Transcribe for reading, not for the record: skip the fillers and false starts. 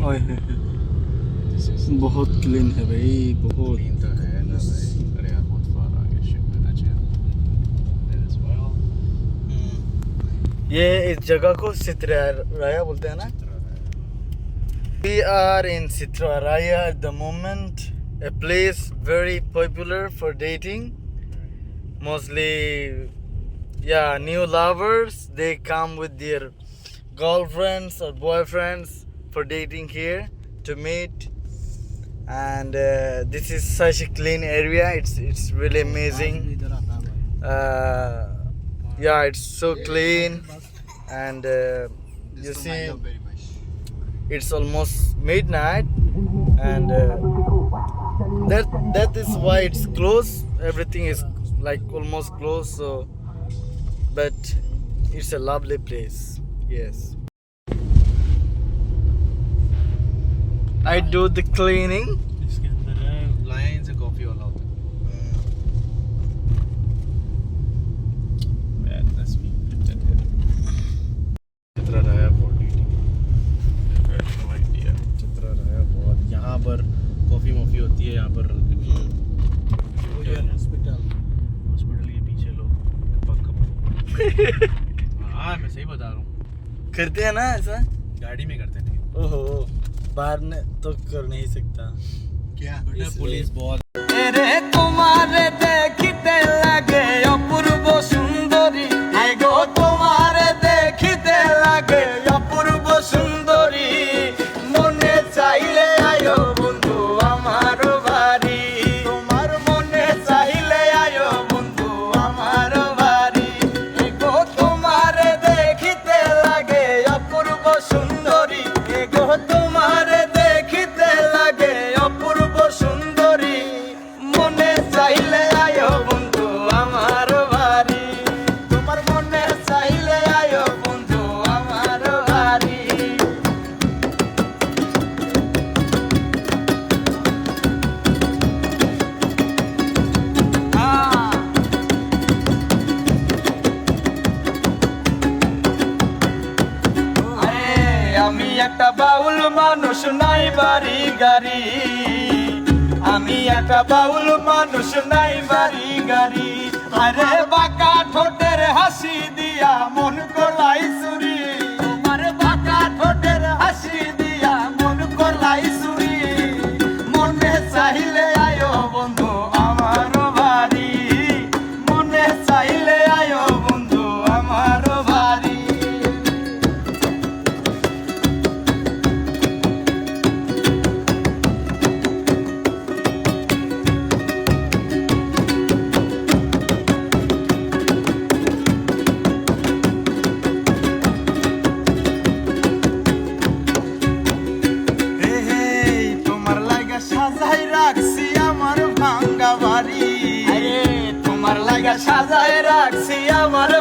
ओए बहुत क्लीन है भाई, बहुत क्लीन तो है ना भाई, अरे यार बहुत फार आ गया, शिट मैंने चाहिए देयर इज वेल। ये इस जगह को सितराया बोलते हैं ना। We are in Citraraya at the moment, a place very popular for dating. Mostly, yeah, new lovers, they come with their girlfriends or boyfriends for dating here to meet. And this is such a clean area. It's really amazing. Yeah, it's so clean, and you see, it's almost midnight, and that is why it's closed. Everything is like almost closed. So, but it's a lovely place. Yes, I do the cleaning. इसके अंदर है line से coffee वाला होता है। Man, that's me. चित्राराया for dating. I had no idea. चित्राराया बहुत, यहाँ पर कॉफी मॉफी होती है, यहाँ पर हॉस्पिटल के पीछे लोग हाँ मैं सही बता रहा हूँ, करते हैं ना ऐसा। गाड़ी में करते थे। ओहो, बाहर ने तो कर नहीं सकता। क्या पुलिस बहुत रे तुम्हारे देखते लगे अपूर्व सुंदरी, गो तुम्हारे देखते लगे अपूर्व सुंदरी, मने चाइले आयो बंधु आमार बाड़ी, तुम्हार मने चाइले आयो बंधु आमार बाड़ी, गो तुम्हारे देखते लगे अपूर्व सुंदरी, गो तुम्हारे देखते लगे अपूर्व सुंदरी, মনে চাইলে আয়ো বন্ধু আমার বাড়ি, তোমার মনে চাইলে আয়ো বন্ধু আমার বাড়ি। আরে আমি একটা বাউল মানুষ, নাই বাড়ি গাড়ি, আমি একটা বাউল মানুষ, নাই বাড়ি গাড়ি, আরে বাঁকা ঠোঁটের হাসি দিয়া মন করলাই চুরি, তোমার বাঁকা ঠোঁটের হাসি দিয়া মন করলাই চুরি, মনে চাইলে আয়ো বন্ধু আমার বাড়ি, মনে চাইলে আয়ো বন্ধু আমার বাড়ি। সাজাই রাখছি আমার ভাঙ্গা বাড়ি, তোমার লাগা সাজাই রাখছি আমার